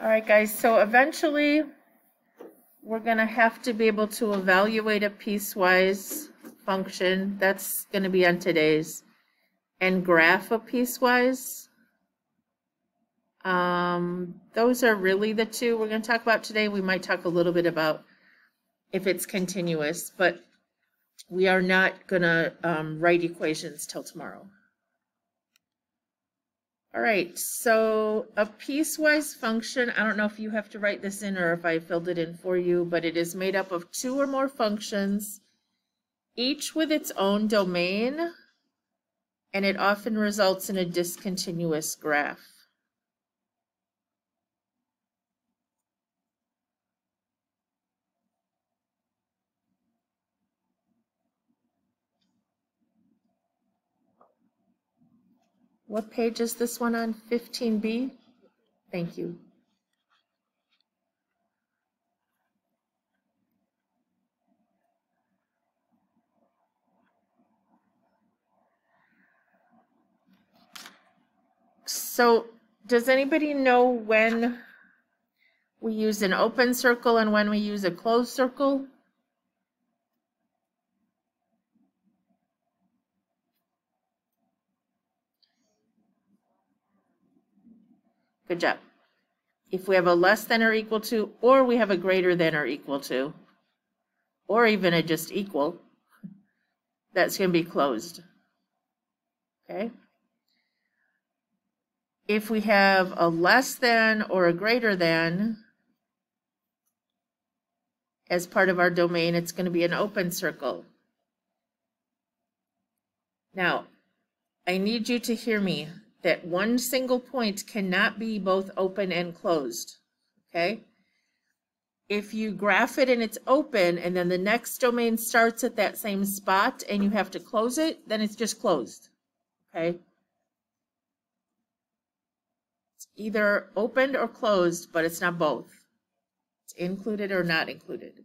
All right, guys, so eventually we're going to have to be able to evaluate a piecewise function. That's going to be on today's. And graph a piecewise. Those are really the two we're going to talk about today. We might talk a little bit about if it's continuous, but we are not going to write equations till tomorrow. All right, so a piecewise function, I don't know if you have to write this in or if I filled it in for you, but it is made up of two or more functions, each with its own domain, and it often results in a discontinuous graph. What page is this one on? 15B? Thank you. So, does anybody know when we use an open circle and when we use a closed circle? Good job. If we have a less than or equal to, or we have a greater than or equal to, or even a just equal, that's going to be closed. Okay? If we have a less than or a greater than as part of our domain, it's going to be an open circle. Now, I need you to hear me that one single point cannot be both open and closed. Okay? If you graph it and it's open and then the next domain starts at that same spot and you have to close it, then it's just closed. Okay? Either opened or closed, but it's not both. It's included or not included.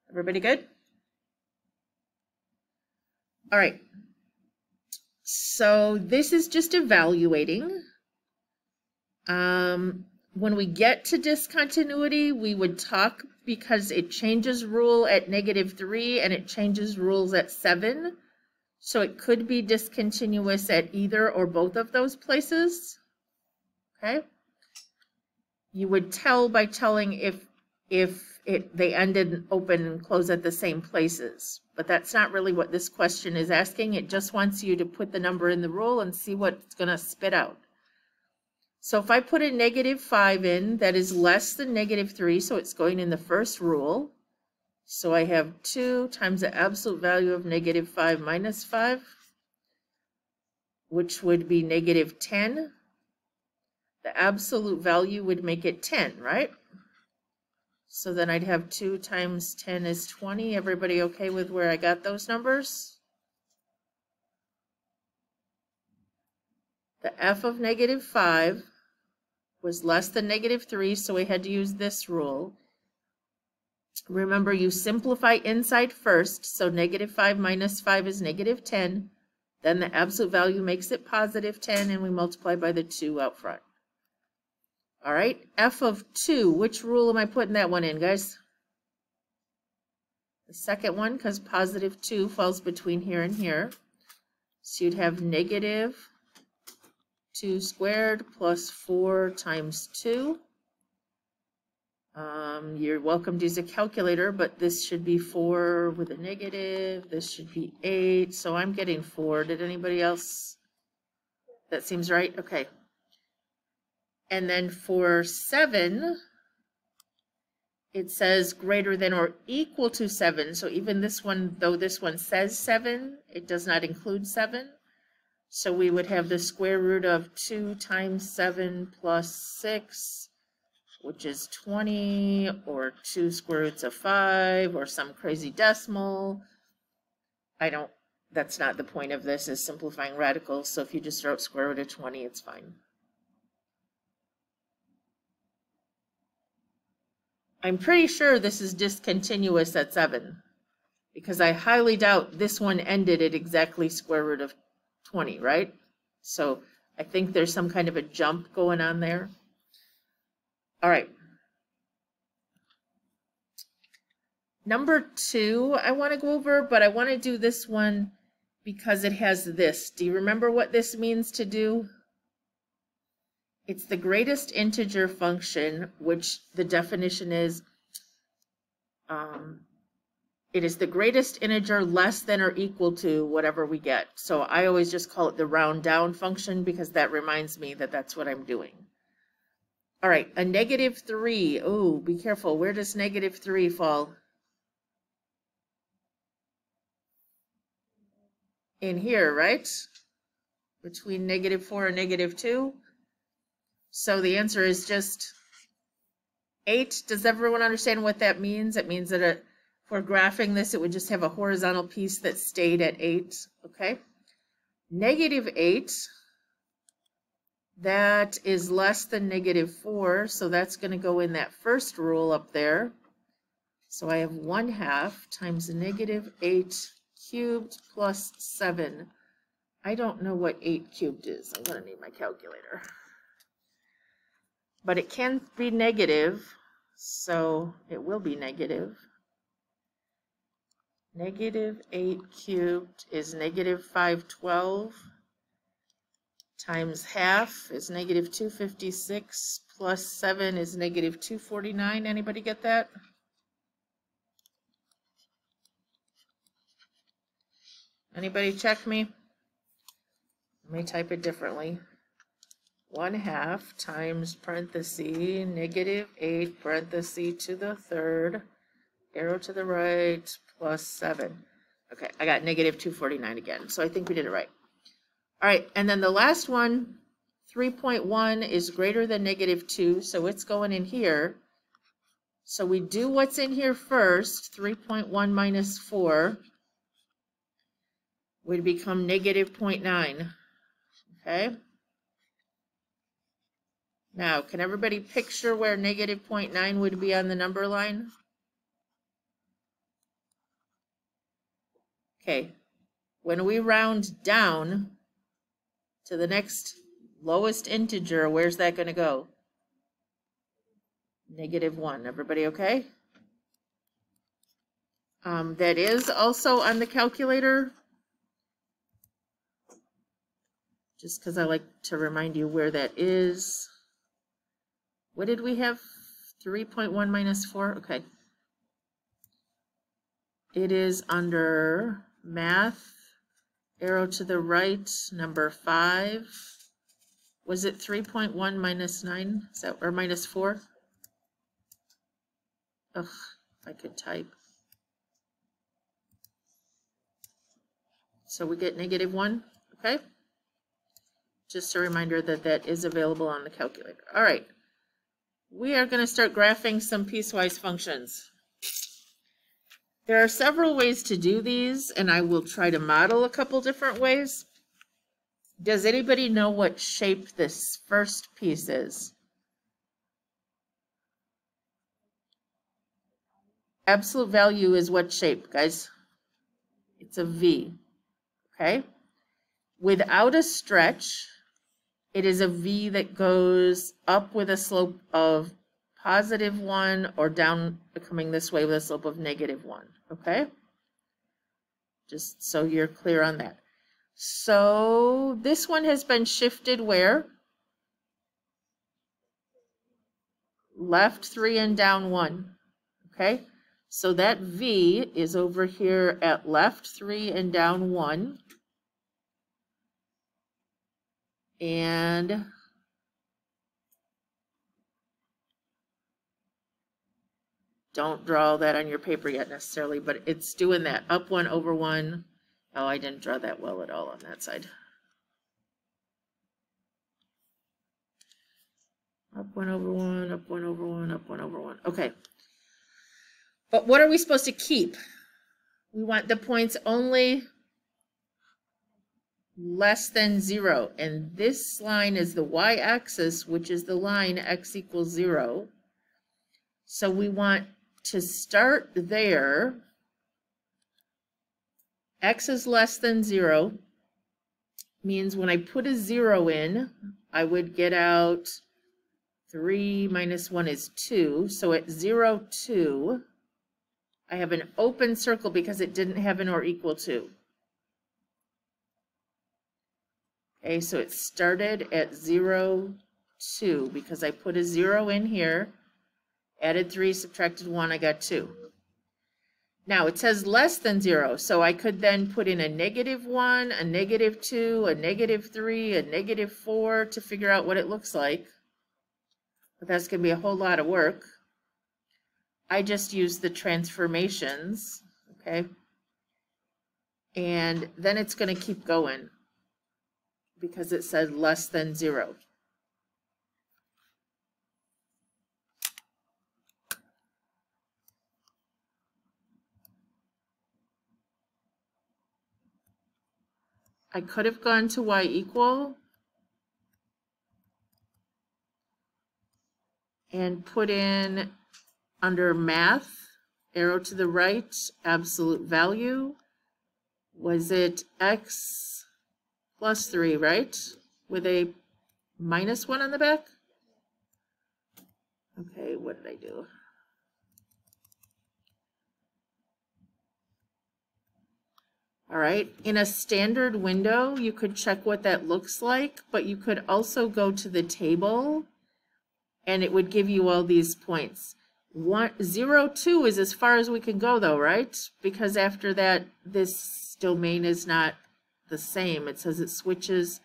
Everybody good? All right. So this is just evaluating. When we get to discontinuity, we would talk because it changes rule at -3 and it changes rules at 7. So it could be discontinuous at either or both of those places. Okay. You would tell by telling if they ended open and close at the same places. But that's not really what this question is asking. It just wants you to put the number in the rule and see what it's going to spit out. So if I put a -5 in, that is less than -3, so it's going in the first rule. So I have 2 times the absolute value of -5 minus 5, which would be -10. The absolute value would make it 10, right? So then I'd have 2 times 10 is 20. Everybody okay with where I got those numbers? The f of -5 was less than -3, so we had to use this rule. Remember, you simplify inside first, so -5 minus 5 is -10. Then the absolute value makes it +10, and we multiply by the 2 out front. All right, f of 2, which rule am I putting that one in, guys? The second one, because +2 falls between here and here. So you'd have -2 squared plus 4 times 2. You're welcome to use a calculator, but this should be 4 with a negative. This should be 8, so I'm getting 4. Did anybody else? That seems right? Okay. And then for 7, it says greater than or equal to 7. So even this one, though this one says 7, it does not include 7. So we would have the square root of 2 times 7 plus 6, which is 20, or 2 square roots of 5, or some crazy decimal. That's not the point of this, is simplifying radicals. So if you just wrote square root of 20, it's fine. I'm pretty sure this is discontinuous at 7, because I highly doubt this one ended at exactly square root of 20, right? So I think there's some kind of a jump going on there. All right. Number 2, I want to go over, but I want to do this one because it has this. Do you remember what this means to do? It's the greatest integer function, which the definition is, it is the greatest integer less than or equal to whatever we get. So I always just call it the round down function because that reminds me that that's what I'm doing. All right, a -3. Oh, be careful. Where does -3 fall? In here, right? Between -4 and -2. So the answer is just 8. Does everyone understand what that means? It means that if we're graphing this, it would just have a horizontal piece that stayed at 8, okay? -8, that is less than -4, so that's going to go in that first rule up there. So I have 1/2 times -8 cubed plus 7. I don't know what 8 cubed is. I'm going to need my calculator. But it can be negative, so it will be negative. -8 cubed is -512 times half is -256 plus 7 is -249. Anybody get that? Anybody check me? Let me type it differently. 1/2 times parenthesis -8 parenthesis to the third arrow to the right plus 7. Okay, I got -249 again, so I think we did it right. All right, and then the last one, 3.1 is greater than -2, so it's going in here. So we do what's in here first. 3.1 minus 4 would become -0.9. Okay. Now, can everybody picture where -0.9 would be on the number line? Okay, when we round down to the next lowest integer, where's that going to go? -1. Everybody okay? That is also on the calculator. Just because I like to remind you where that is. What did we have? 3.1 minus 4? Okay. It is under math, arrow to the right, number 5. Was it 3.1 minus 9? Is that, or minus 4? Ugh, if I could type. So we get -1, okay? Just a reminder that that is available on the calculator. All right. We are going to start graphing some piecewise functions. There are several ways to do these, and I will try to model a couple different ways. Does anybody know what shape this first piece is? Absolute value is what shape, guys? It's a V, okay? Without a stretch, it is a V that goes up with a slope of +1 or down coming this way with a slope of -1, okay? Just so you're clear on that. So this one has been shifted where? Left 3 and down 1, okay? So that V is over here at left 3 and down 1. And don't draw that on your paper yet necessarily, but it's doing that. Up 1 over 1. Oh, I didn't draw that well at all on that side. Up 1 over 1, up 1 over 1, up 1 over 1. Okay. But what are we supposed to keep? We want the points only less than 0. And this line is the y-axis, which is the line x equals 0. So we want to start there. X is less than 0. means when I put a 0 in, I would get out 3 minus 1 is 2. So at 0, 2, I have an open circle because it didn't have an or equal to. Okay, so it started at 0, 2 because I put a 0 in here, added 3, subtracted 1, I got 2. Now it says less than 0, so I could then put in a -1, a -2, a -3, a -4 to figure out what it looks like. But that's going to be a whole lot of work. I just use the transformations, okay? And then it's going to keep going because it said less than 0. I could have gone to y equal and put in under math, arrow to the right, absolute value. Was it x plus 3, right? With a -1 on the back? Okay, what did I do? All right, in a standard window, you could check what that looks like, but you could also go to the table and it would give you all these points. 0, 2 is as far as we can go though, right? Because after that, this domain is not the same. It says it switches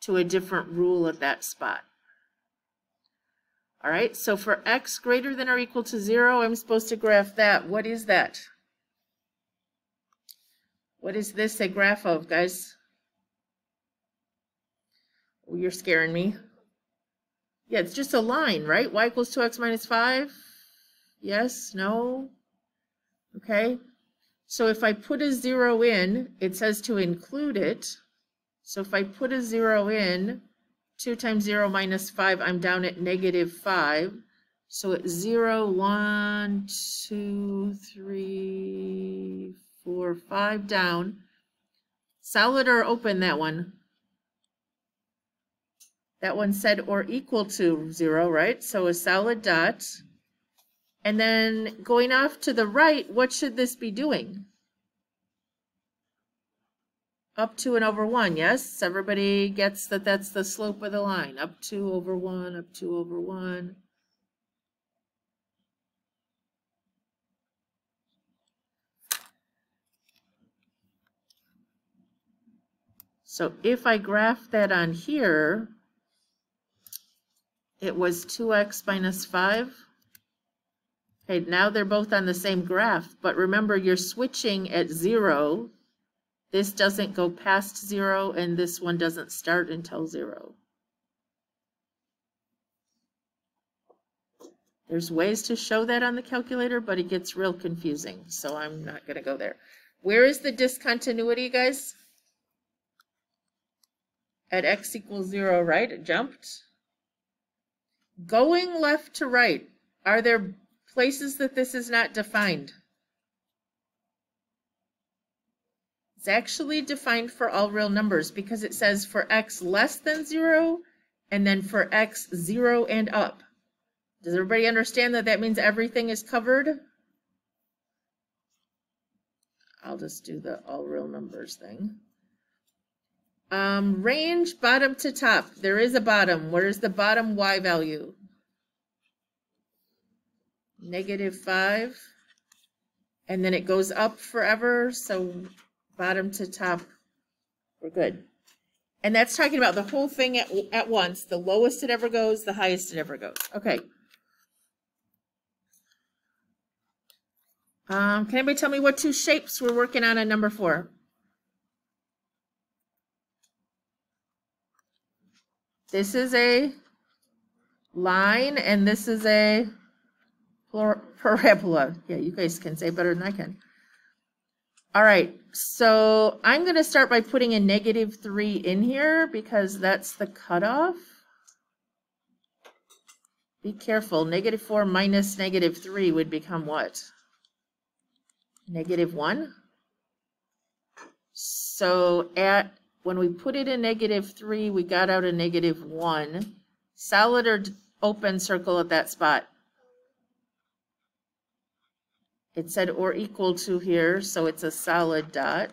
to a different rule at that spot. All right, so for x greater than or equal to 0, I'm supposed to graph that. What is that? What is this a graph of, guys? Oh, you're scaring me. Yeah, it's just a line, right? Y equals 2x minus 5. Yes, no. Okay. So if I put a 0 in, it says to include it. So if I put a 0 in, 2 times 0 minus 5, I'm down at -5. So it's 0, 1, 2, 3, 4, 5 down. Solid or open, that one? That one said or equal to 0, right? So a solid dot. And then going off to the right, what should this be doing? Up 2 and over 1, yes? Everybody gets that that's the slope of the line. Up 2 over 1, up 2 over 1. So if I graph that on here, it was 2x minus 5. Okay, now they're both on the same graph, but remember you're switching at 0. This doesn't go past 0, and this one doesn't start until 0. There's ways to show that on the calculator, but it gets real confusing, so I'm not going to go there. Where is the discontinuity, guys? At x equals 0, right? It jumped. Going left to right, are there places that this is not defined? It's actually defined for all real numbers because it says for x less than 0 and then for x 0 and up. Does everybody understand that that means everything is covered? I'll just do the all real numbers thing. Range bottom to top. There is a bottom. Where is the bottom y value? -5. And then it goes up forever. So bottom to top, we're good. And that's talking about the whole thing at once. The lowest it ever goes, the highest it ever goes. Okay. Can anybody tell me what two shapes we're working on number 4? This is a line, and this is a parabola. Yeah, you guys can say better than I can. All right, so I'm going to start by putting a -3 in here because that's the cutoff. Be careful. -4 minus -3 would become what? -1. So at when we put it in -3, we got out a -1. Solid or open circle at that spot? It said or equal to here, so it's a solid dot.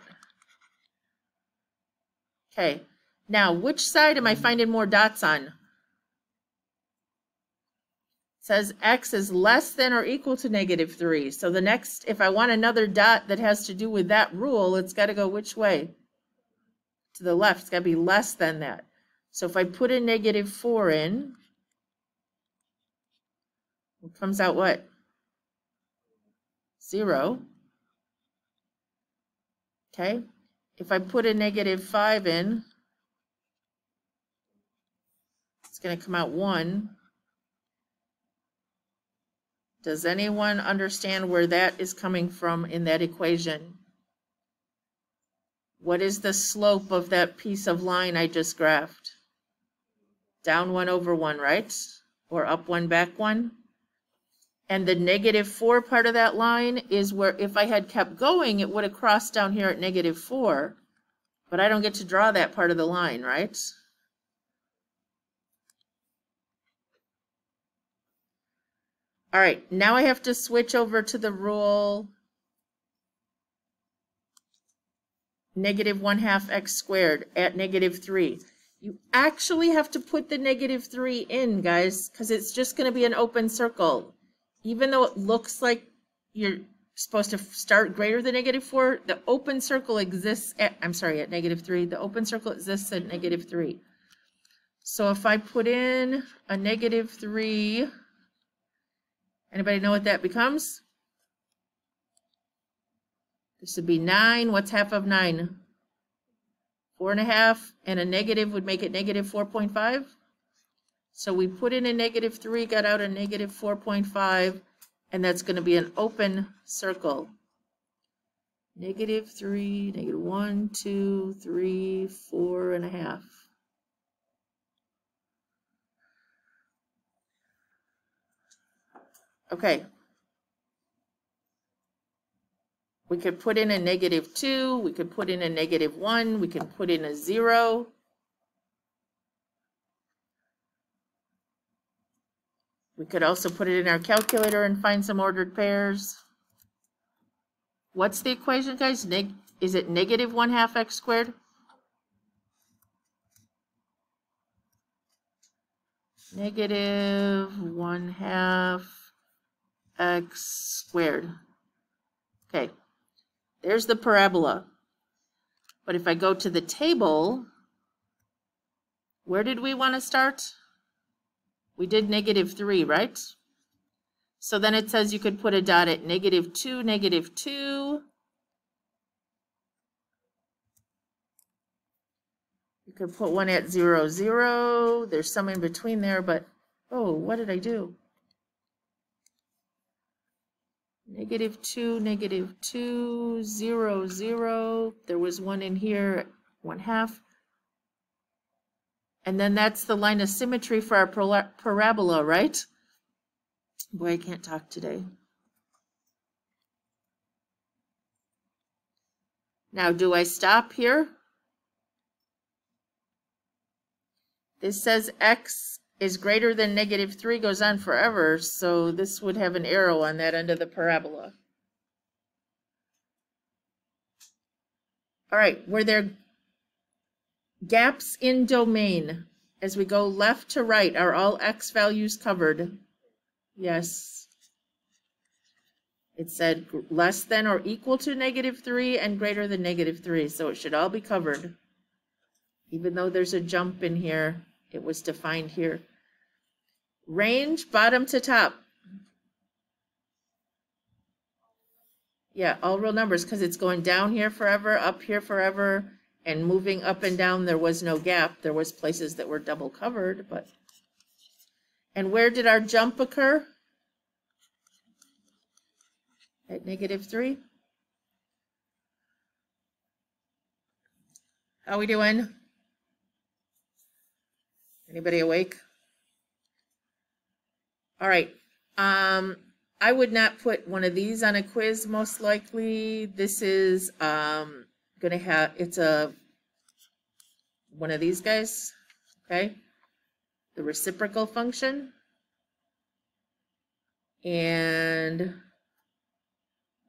Okay, now which side am I finding more dots on? It says x is less than or equal to -3. So the next, if I want another dot that has to do with that rule, it's got to go which way? To the left. It's got to be less than that. So if I put a -4 in, it comes out what? 0. Okay. If I put a -5 in, it's going to come out 1. Does anyone understand where that is coming from in that equation? What is the slope of that piece of line I just graphed? Down 1 over 1, right? Or up 1, back 1? And the -4 part of that line is where if I had kept going, it would have crossed down here at -4. But I don't get to draw that part of the line, right? All right, now I have to switch over to the rule -1/2 x squared at -3. You actually have to put the -3 in, guys, because it's just going to be an open circle. Even though it looks like you're supposed to start greater than -4, the open circle exists at, I'm sorry, at -3. The open circle exists at -3. So if I put in a -3, anybody know what that becomes? This would be 9. What's half of 9? 4.5. And a negative would make it -4.5. So we put in a -3, got out a -4.5, and that's going to be an open circle. -3, -1, 2, 3, 4.5. Okay. We could put in a -2, we could put in a -1, we can put in a 0. We could also put it in our calculator and find some ordered pairs. What's the equation, guys? Is it -1/2 x squared? -1/2 x squared. Okay, there's the parabola. But if I go to the table, where did we want to start? We did -3, right? So then it says you could put a dot at -2, -2. You could put one at 0, 0. There's some in between there, but, oh, what did I do? -2, -2, 0, 0. There was one in here, 1/2. And then that's the line of symmetry for our parabola, right? Boy, I can't talk today. Now, do I stop here? This says x is greater than -3, goes on forever, so this would have an arrow on that end of the parabola. All right, were there gaps in domain as we go left to right? Are all x values covered? Yes. It said less than or equal to -3 and greater than -3, so it should all be covered. Even though there's a jump in here, it was defined here. Range, bottom to top. Yeah, all real numbers, because it's going down here forever, up here forever, and moving up and down. There was no gap. There was places that were double covered, but. And where did our jump occur? At -3. How we doing? Anybody awake? All right. I would not put one of these on a quiz, most likely. This is going to have, it's a one of these guys, okay? The reciprocal function. And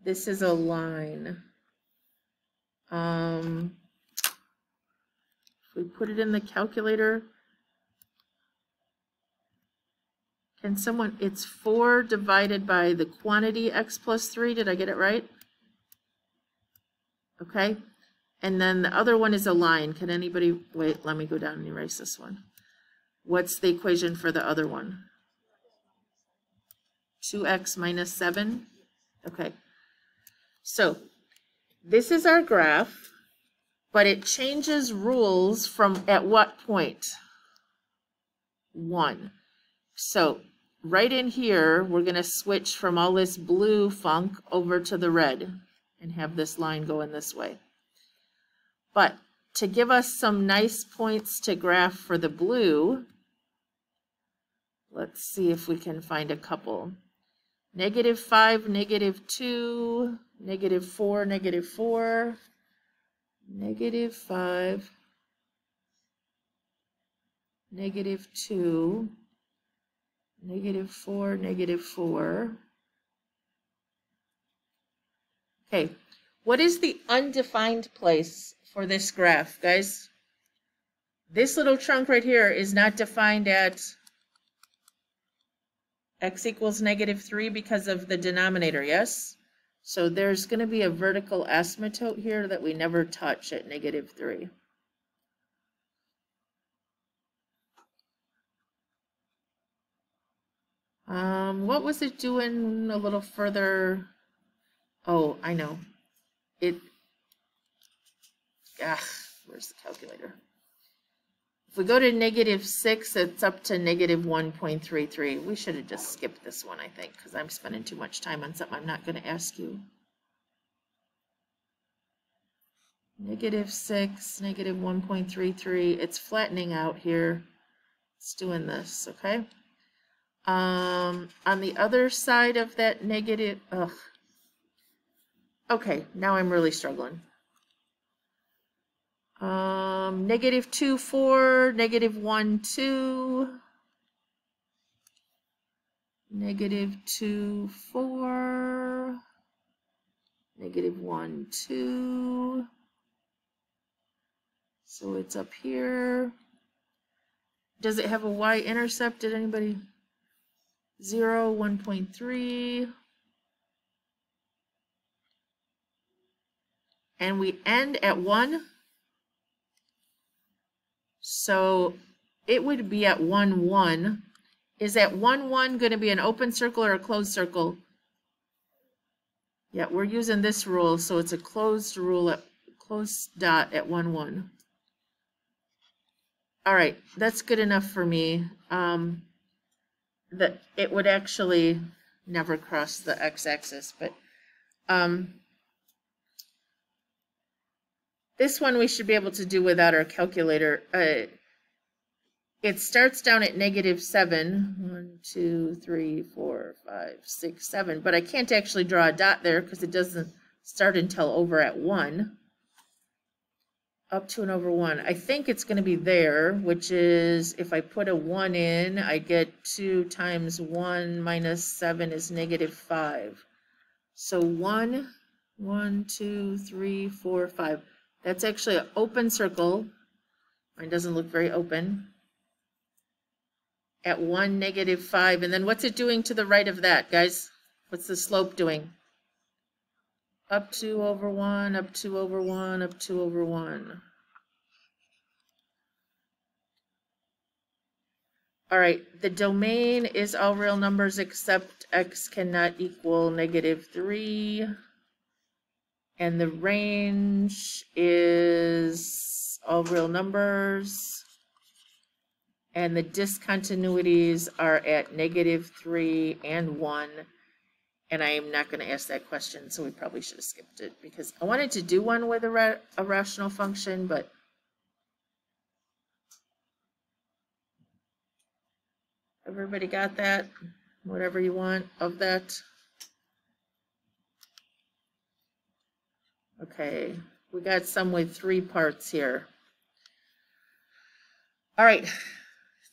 this is a line. If we put it in the calculator, can someone, it's 4 divided by the quantity x plus 3. Did I get it right? Okay. And then the other one is a line. Can anybody, wait, let me go down and erase this one. What's the equation for the other one? 2x minus 7. Okay. So this is our graph, but it changes rules from at what point? 1. So right in here, we're going to switch from all this blue funk over to the red and have this line going this way. But to give us some nice points to graph for the blue, let's see if we can find a couple. -5, -2, -4, -4, -5, -2, -4, -4. Okay, what is the undefined place for this graph, guys? This little chunk right here is not defined at x equals -3 because of the denominator, yes? So there's going to be a vertical asymptote here that we never touch at -3. What was it doing a little further? Oh, I know. Where's the calculator? If we go to -6, it's up to -1.33. We should have just skipped this one, I think, because I'm spending too much time on something I'm not going to ask you. -6, -1.33. It's flattening out here. It's doing this, okay? On the other side of that negative, okay, now I'm really struggling. -2, 4, -1, 2, -2, 4, -1, 2. So it's up here. Does it have a y-intercept? Did anybody? 0, 1.3. And we end at 1. So it would be at 1, 1. Is at 1, 1 going to be an open circle or a closed circle? Yeah, we're using this rule, so it's a closed rule, closed dot at 1, 1. All right, that's good enough for me. That it would actually never cross the x-axis, but this one we should be able to do without our calculator. It starts down at -7. 1, 2, 3, 4, 5, 6, 7. But I can't actually draw a dot there because it doesn't start until over at 1. Up to and over 1. I think it's going to be there, which is if I put a 1 in, I get 2 times 1 minus 7 is -5. So 1, 1, 2, 3, 4, 5. That's actually an open circle. Mine doesn't look very open. At 1, -5. And then what's it doing to the right of that, guys? What's the slope doing? Up 2 over 1, up 2 over 1, up 2 over 1. All right, the domain is all real numbers except x cannot equal -3. And the range is all real numbers. And the discontinuities are at -3 and 1. And I am not going to ask that question, so we probably should have skipped it because I wanted to do one with a rational function, but everybody got that? Whatever you want of that. Okay, we got some with 3 parts here. All right,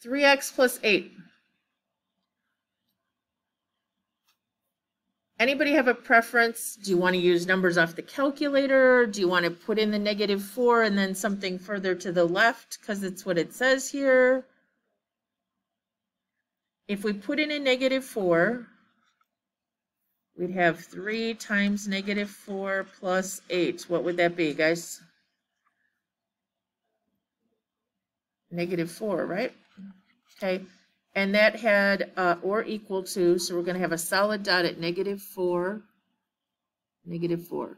3x plus 8. Anybody have a preference? Do you want to use numbers off the calculator? Do you want to put in the -4 and then something further to the left because it's what it says here? If we put in a -4, we'd have 3 times -4 plus 8. What would that be, guys? -4, right? Okay. And that had or equal to, so we're going to have a solid dot at -4, -4.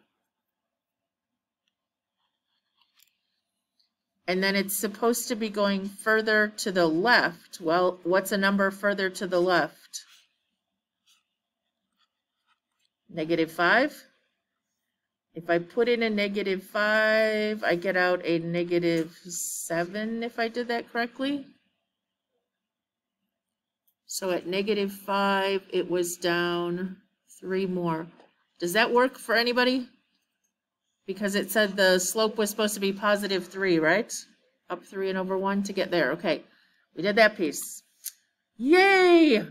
And then it's supposed to be going further to the left. Well, what's a number further to the left? -5. If I put in a -5, I get out a -7 if I did that correctly. So at -5, it was down 3 more. Does that work for anybody? Because it said the slope was supposed to be +3, right? Up 3 and over 1 to get there. Okay, we did that piece. Yay!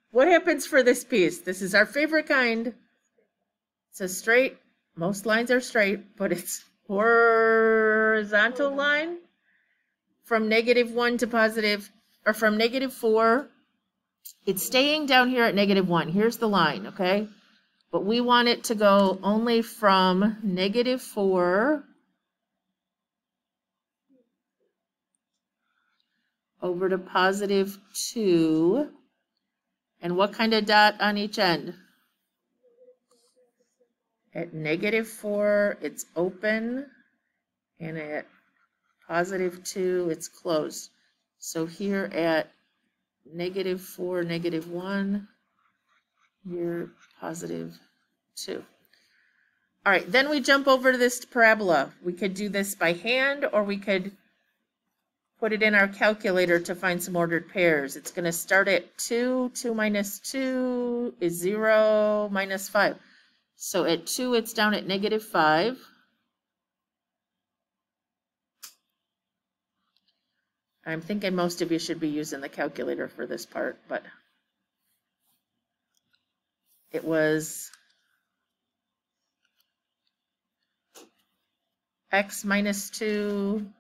What happens for this piece? This is our favorite kind. It's a straight, most lines are straight, but it's horizontal line from -1 to positive, or from -4. It's staying down here at -1. Here's the line, okay? But we want it to go only from -4 over to +2. And what kind of dot on each end? At -4, it's open, and at +2, it's closed. So here at -4, -1, here +2. All right, then we jump over to this parabola. We could do this by hand, or we could put it in our calculator to find some ordered pairs. It's going to start at 2. 2 minus 2 is 0, minus 5. So at 2, it's down at -5. I'm thinking most of you should be using the calculator for this part, but it was x minus 2,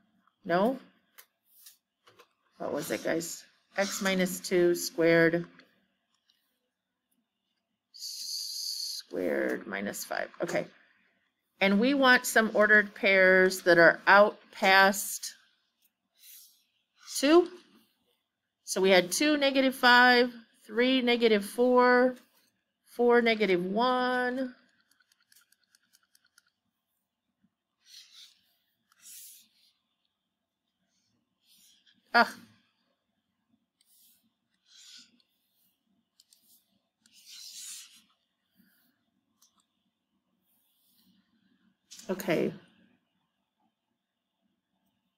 no? What was it, guys? X minus 2 squared minus 5. Okay. And we want some ordered pairs that are out past 2. So we had 2, -5, 3, -4, 4, -1. Ah. Okay.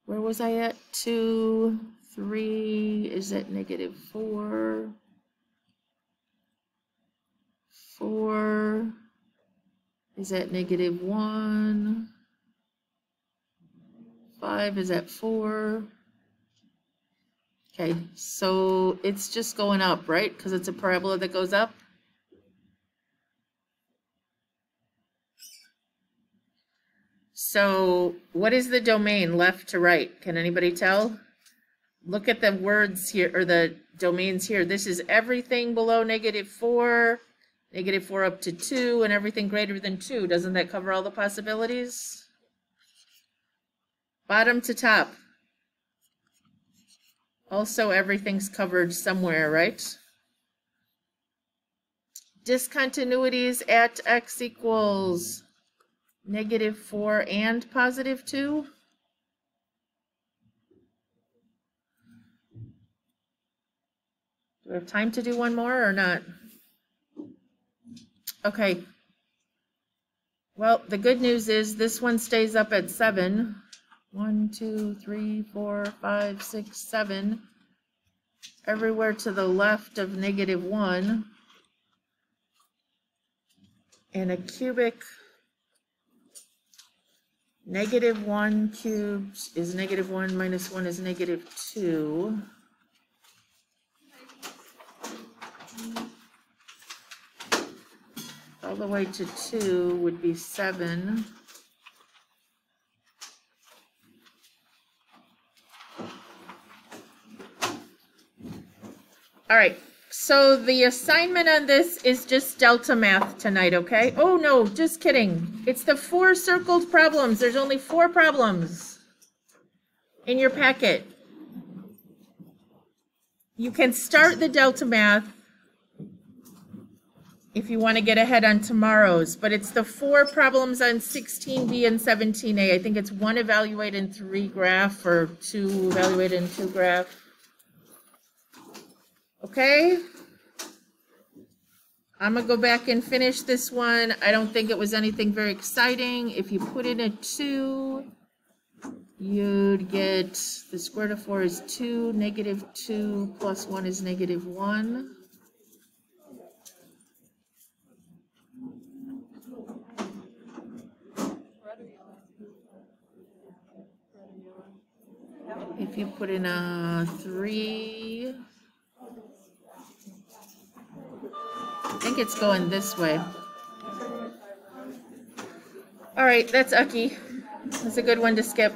Where was I at? 2, 3 is at -4. 4 is at -1. 5 is at 4. Okay, so it's just going up, right? Because it's a parabola that goes up. So what is the domain left to right? Can anybody tell? Look at the words here, or the domains here. This is everything below -4, -4 up to 2, and everything greater than 2. Doesn't that cover all the possibilities? Bottom to top. Also, everything's covered somewhere, right? Discontinuities at x equals -4 and +2. Do we have time to do one more or not? Okay. Well, the good news is this one stays up at 7. 1, 2, 3, 4, 5, 6, 7. Everywhere to the left of -1. And a cubic -1 cubed is -1 minus 1 is -2. All the way to 2 would be 7. All right, so the assignment on this is just delta math tonight, okay? Oh no, just kidding. It's the 4 circled problems. There's only 4 problems in your packet. You can start the delta math if you want to get ahead on tomorrow's, but it's the 4 problems on 16B and 17A. I think it's 1 evaluate and 3 graph or 2 evaluate and 2 graph. Okay? I'm going to go back and finish this one. I don't think it was anything very exciting. If you put in a 2, you'd get the square root of 4 is 2, -2 plus 1 is -1. If you put in a 3, I think it's going this way. All right, that's Ucky. That's a good one to skip.